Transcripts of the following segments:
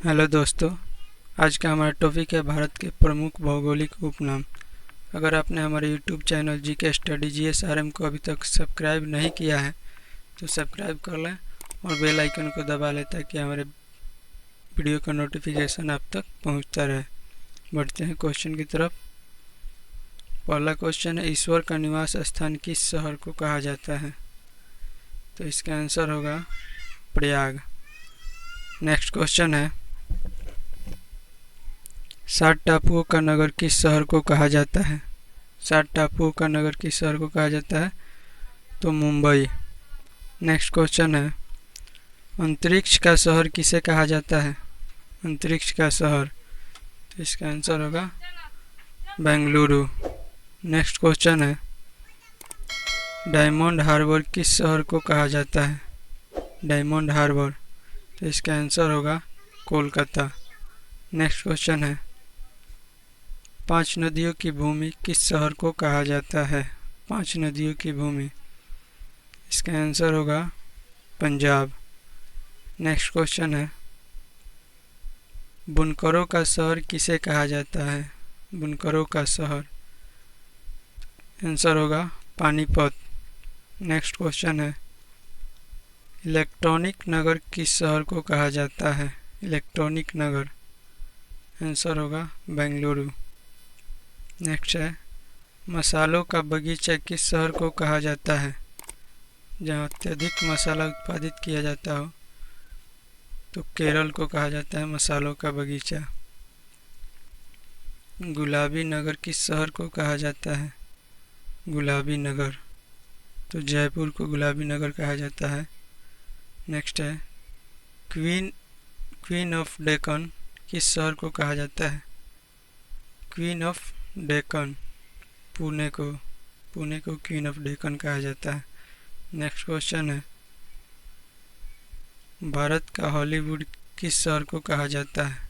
Hello दोस्तों। आज का हमारा टॉपिक है भारत के प्रमुख भौगोलिक उपनाम। अगर आपने हमारे YouTube channel GK study GSRM को अभी तक सब्सक्राइब नहीं किया है तो सब्सक्राइब कर लें और बेल आइकन को दबा लें ताकि हमारे वीडियो का नोटिफिकेशन आप तक पहुंचता रहे। बढ़ते हैं क्वेश्चन की तरफ। पहला क्वेश्चन है, ईश्वर का निवास स्थान किस शहर को कहा जाता है? तो इसका आंसर होगा प्रयाग। नेक्स्ट क्वेश्चन है, 7 टापुओं का नगर किस शहर को कहा जाता है? 7 टापुओं का नगर किस शहर को कहा जाता है? तो मुंबई। नेक्स्ट क्वेश्चन है, अंतरिक्ष का शहर किसे कहा जाता है? अंतरिक्ष का शहर, तो इसका आंसर होगा बेंगलुरु। नेक्स्ट क्वेश्चन है, डायमंड हार्बर किस शहर को कहा जाता है? डायमंड हार्बर, तो इसका आंसर होगा कोलकाता। नेक्स्ट क्वेश्चन है, 5 नदियों की भूमि किस शहर को कहा जाता है? 5 नदियों की भूमि, इसका आंसर होगा पंजाब। नेक्स्ट क्वेश्चन है, बुनकरों का शहर किसे कहा जाता है? बुनकरों का शहर, आंसर होगा पानीपत। नेक्स्ट क्वेश्चन है, इलेक्ट्रॉनिक नगर किस शहर को कहा जाता है? इलेक्ट्रॉनिक नगर, आंसर होगा बेंगलुरु। नेक्स्ट है, मसालों का बगीचा किस शहर को कहा जाता है? जहाँ अत्यधिक मसाला उत्पादित किया जाता हो तो केरल को कहा जाता है मसालों का बगीचा। गुलाबी नगर किस शहर को कहा जाता है? गुलाबी नगर, तो जयपुर को गुलाबी नगर कहा जाता है। नेक्स्ट है, क्वीन ऑफ डेक्कन किस शहर को कहा जाता है? क्वीन ऑफ डेक्कन, पुणे को क्वीन ऑफ डेक्कन कहा जाता है। नेक्स्ट क्वेश्चन है, भारत का हॉलीवुड किस शहर को कहा जाता है?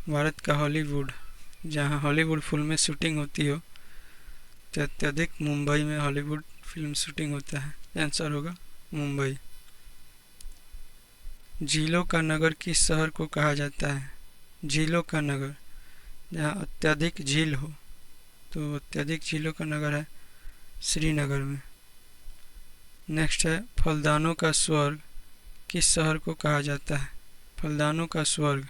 भारत का हॉलीवुड, जहां हॉलीवुड फिल्म में शूटिंग होती हो तो अत्यधिक मुंबई में हॉलीवुड फिल्म शूटिंग होता है, आंसर होगा मुंबई। झीलों का नगर किस शहर को कहा जाता है? झीलों का नगर, जहाँ अत्यधिक झील हो तो अत्यधिक झीलों का नगर है श्रीनगर में। नेक्स्ट है, फलदानों का स्वर्ग किस शहर को कहा जाता है? फलदानों का स्वर्ग,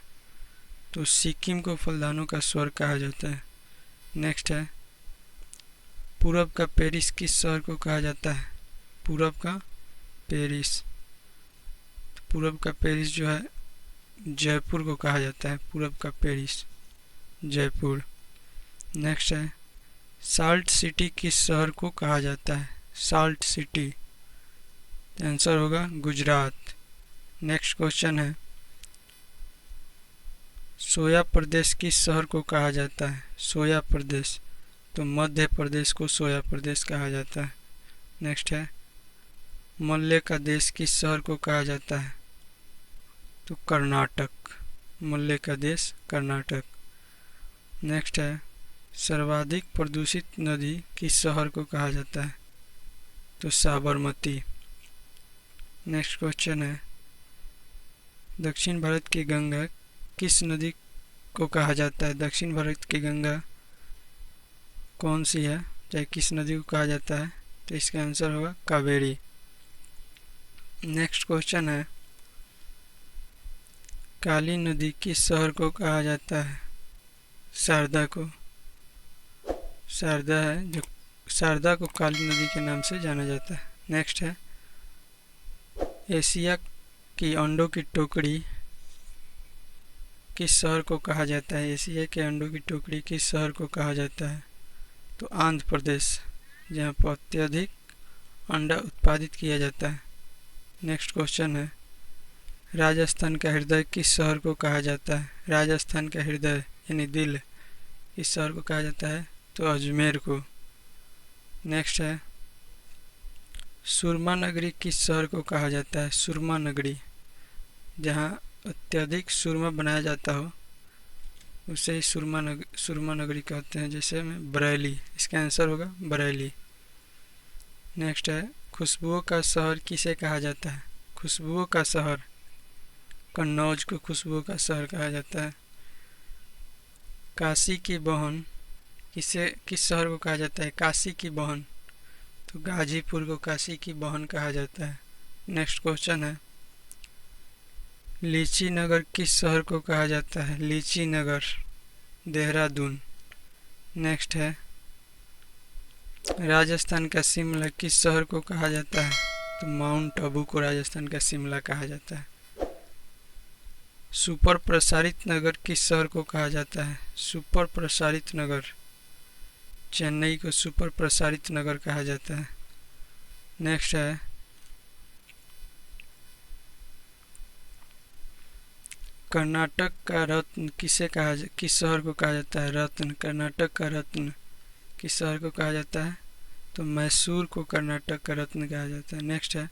तो सिक्किम को फलदानों का स्वर्ग कहा जाता है। नेक्स्ट है, पूरब का पेरिस किस शहर को कहा जाता है? पूरब का पेरिस, पूरब का पेरिस जो है जयपुर को कहा जाता है। पूरब का पेरिस जयपुर। नेक्स्ट है, साल्ट सिटी किस शहर को कहा जाता है? साल्ट सिटी, आंसर होगा गुजरात। नेक्स्ट क्वेश्चन है, सोया प्रदेश किस शहर को कहा जाता है? सोया प्रदेश, तो मध्य प्रदेश को सोया प्रदेश कहा जाता है। नेक्स्ट है, मल्य का देश किस शहर को कहा जाता है? तो कर्नाटक, मल्य का देश कर्नाटक। नेक्स्ट है, सर्वाधिक प्रदूषित नदी किस शहर को कहा जाता है? तो साबरमती। नेक्स्ट क्वेश्चन है, दक्षिण भारत की गंगा किस नदी को कहा जाता है? दक्षिण भारत की गंगा कौन सी है, चाहे किस नदी को कहा जाता है? तो इसका आंसर होगा कावेरी। नेक्स्ट क्वेश्चन है, काली नदी किस शहर को कहा जाता है? शारदा को, शारदा है जो शारदा को काली नदी के नाम से जाना जाता है। नेक्स्ट है, एशिया की अंडों की टोकरी किस शहर को कहा जाता है? एशिया के अंडों की टोकरी किस शहर को कहा जाता है? तो आंध्र प्रदेश, जहाँ पर अत्यधिक अंडा उत्पादित किया जाता है। नेक्स्ट क्वेश्चन है, राजस्थान का हृदय किस शहर को कहा जाता है? राजस्थान का हृदय यानी दिल किस शहर को कहा जाता है? तो अजमेर को। नेक्स्ट है, सुरमा नगरी किस शहर को कहा जाता है? सुरमा नगरी, जहाँ अत्यधिक सुरमा बनाया जाता हो उसे ही सुरमा नगरी कहते हैं, जैसे में बरेली, इसका आंसर होगा बरेली। नेक्स्ट है, खुशबुओं का शहर किसे कहा जाता है? खुशबुओं का शहर कन्नौज को खुशबू का शहर कहा जाता है। काशी की बहन किस शहर को कहा जाता है? काशी की बहन, तो गाजीपुर को काशी की बहन कहा जाता है। नेक्स्ट क्वेश्चन है, लीची नगर किस शहर को कहा जाता है? लीची नगर, देहरादून। नेक्स्ट है, राजस्थान का शिमला किस शहर को कहा जाता है? तो माउंट आबू को राजस्थान का शिमला कहा जाता है। सुपर प्रसारित नगर किस शहर को कहा जाता है? सुपर प्रसारित नगर, चेन्नई को सुपर प्रसारित नगर कहा जाता है। नेक्स्ट है, कर्नाटक का रत्न किस शहर को कहा जाता है? रत्न, कर्नाटक का रत्न किस शहर को कहा जाता है? तो मैसूर को कर्नाटक का रत्न कहा जाता है। नेक्स्ट है,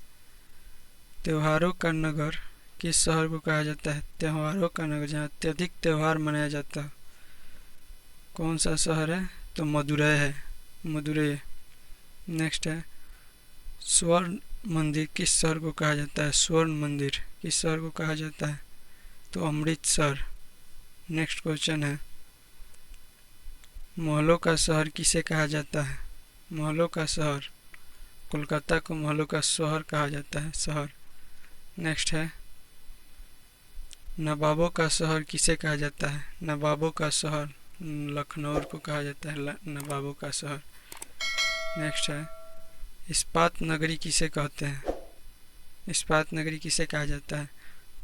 त्योहारों का नगर किस शहर को कहा जाता है? त्योहारों का नगर, जहाँ अत्यधिक त्यौहार मनाया जाता है, कौन सा शहर है? तो मदुरै है, मदुरै। नेक्स्ट है, स्वर्ण मंदिर किस शहर को कहा जाता है? स्वर्ण मंदिर किस शहर को कहा जाता है? तो अमृतसर। नेक्स्ट क्वेश्चन है, महलों का शहर किसे कहा जाता है? महलों का शहर, कोलकाता को महलों का शहर कहा जाता है, शहर। नेक्स्ट है, नवाबों का शहर किसे कहा जाता है? नवाबों का शहर, लखनऊ को कहा जाता है नवाबों का शहर। नेक्स्ट है, इस्पात नगरी किसे कहते हैं? इस्पात नगरी किसे कहा जाता है?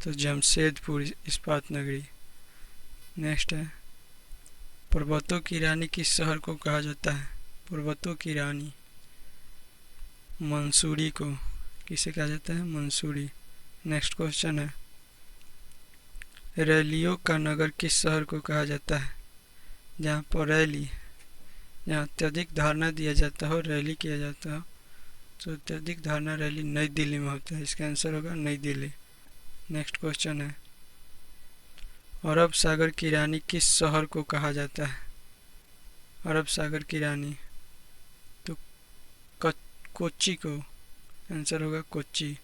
तो जमशेदपुर इस्पात नगरी। नेक्स्ट है, पर्वतों की रानी किस शहर को कहा जाता है? पर्वतों की रानी, मंसूरी को किसे कहा जाता है? मंसूरी। नेक्स्ट क्वेश्चन है, रैलियों का नगर किस शहर को कहा जाता है? जहाँ पर रैली, जहाँ अत्यधिक धारणा दिया जाता हो, रैली किया जाता हो, तो अत्यधिक धारणा रैली नई दिल्ली में होता है। इसका आंसर होगा नई दिल्ली। नेक्स्ट क्वेश्चन है, अरब सागर की रानी किस शहर को कहा जाता है? अरब सागर की रानी, तो कोच्चि को, आंसर होगा कोच्चि।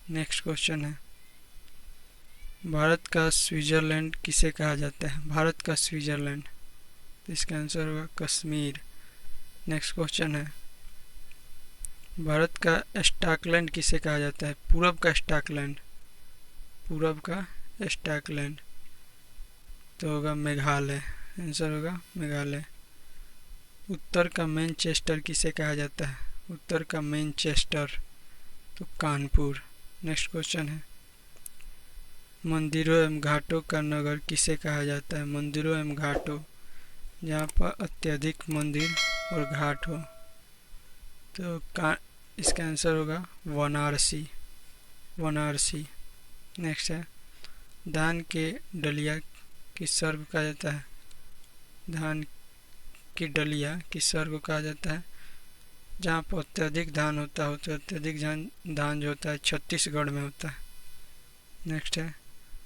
नेक्स्ट क्वेश्चन है, भारत का स्विट्जरलैंड किसे कहा जाता है? भारत का स्विट्जरलैंड, तो इसका आंसर होगा कश्मीर। नेक्स्ट क्वेश्चन है, भारत का स्कॉटलैंड किसे कहा जाता है? पूरब का स्कॉटलैंड, पूरब का स्कॉटलैंड, तो होगा मेघालय, आंसर होगा मेघालय। उत्तर का मैनचेस्टर किसे कहा जाता है? उत्तर का मैनचेस्टर, तो कानपुर। नेक्स्ट क्वेश्चन है, मंदिरों एवं घाटों का नगर किसे कहा जाता है? मंदिरों एवं घाटों, जहाँ पर अत्यधिक मंदिर और घाट हो, तो इसका आंसर होगा वाराणसी, वाराणसी। नेक्स्ट है, धान के डलिया किस शहर को कहा जाता है? धान की डलिया किस शहर को कहा जाता है? जहाँ पर अत्यधिक धान होता हो, तो अत्यधिक धान जो होता है छत्तीसगढ़ में होता है। नेक्स्ट है,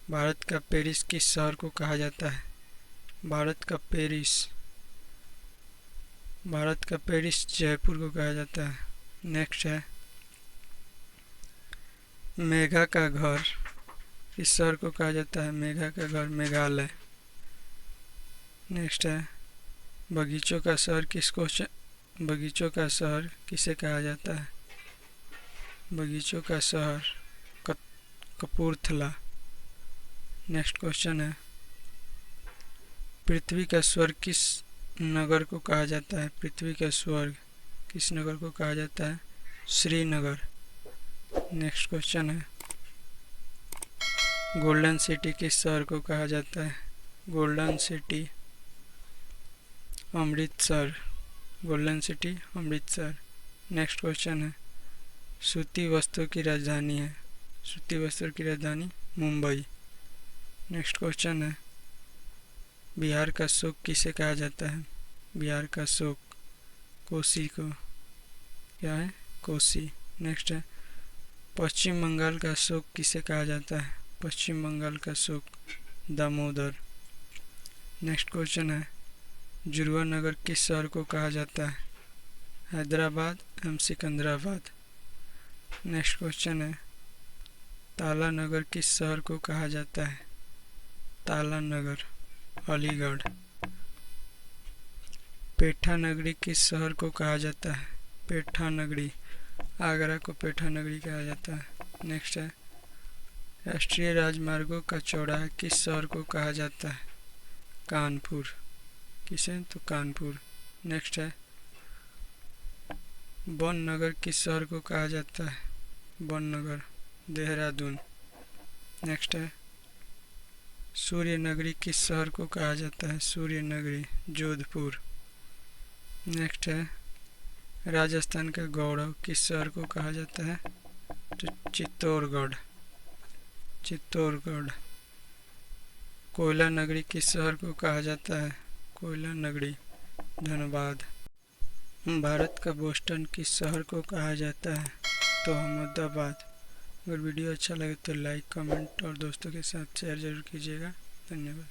भारत का पेरिस किस शहर को कहा जाता है? भारत का पेरिस, भारत का पेरिस जयपुर को कहा जाता है। नेक्स्ट है, मेघा का घर किस शहर को कहा जाता है? मेघा का घर, मेघालय। नेक्स्ट है, बगीचों का शहर बगीचों का शहर किसे कहा जाता है? बगीचों का शहर कपूरथला। नेक्स्ट क्वेश्चन है, पृथ्वी का स्वर्ग किस नगर को कहा जाता है? पृथ्वी का स्वर्ग किस नगर को कहा जाता है? श्रीनगर। नेक्स्ट क्वेश्चन है, गोल्डन सिटी किस शहर को कहा जाता है? Golden city, Amritsar, golden city Amritsar. Next question है, सूती वस्त्रों की राजधानी है? सूती वस्त्रों की राजधानी मुंबई। नेक्स्ट क्वेश्चन है, बिहार का शोक किसे कहा जाता है? बिहार का शोक कोसी को, क्या है? कोसी। नेक्स्ट है, पश्चिम बंगाल का शोक किसे कहा जाता है? पश्चिम बंगाल का शोक दामोदर। नेक्स्ट क्वेश्चन है, जुड़वा नगर किस शहर को कहा जाता है? हैदराबाद एवं सिकंदराबाद। नेक्स्ट क्वेश्चन है, ताला नगर किस शहर को कहा जाता है? ताला नगर, अलीगढ़। पेठा नगरी किस शहर को कहा जाता है? पेठा नगरी, आगरा को पेठा नगरी कहा जाता है। नेक्स्ट है, राष्ट्रीय राजमार्गों का चौराहा किस शहर को कहा जाता है? कानपुर। किसे? तो कानपुर। नेक्स्ट है, वन नगर किस शहर को कहा जाता है? वन नगर, देहरादून। नेक्स्ट है, सूर्य नगरी किस शहर को कहा जाता है? सूर्य नगरी, जोधपुर। नेक्स्ट है, राजस्थान का गौरव किस शहर को कहा जाता है? तो चित्तौड़गढ़, चित्तौड़गढ़। कोयला नगरी किस शहर को कहा जाता है? कोयला नगरी, धनबाद। भारत का बोस्टन किस शहर को कहा जाता है? तो अहमदाबाद। अगर वीडियो अच्छा लगे तो लाइक, कमेंट और दोस्तों के साथ शेयर जरूर कीजिएगा। धन्यवाद।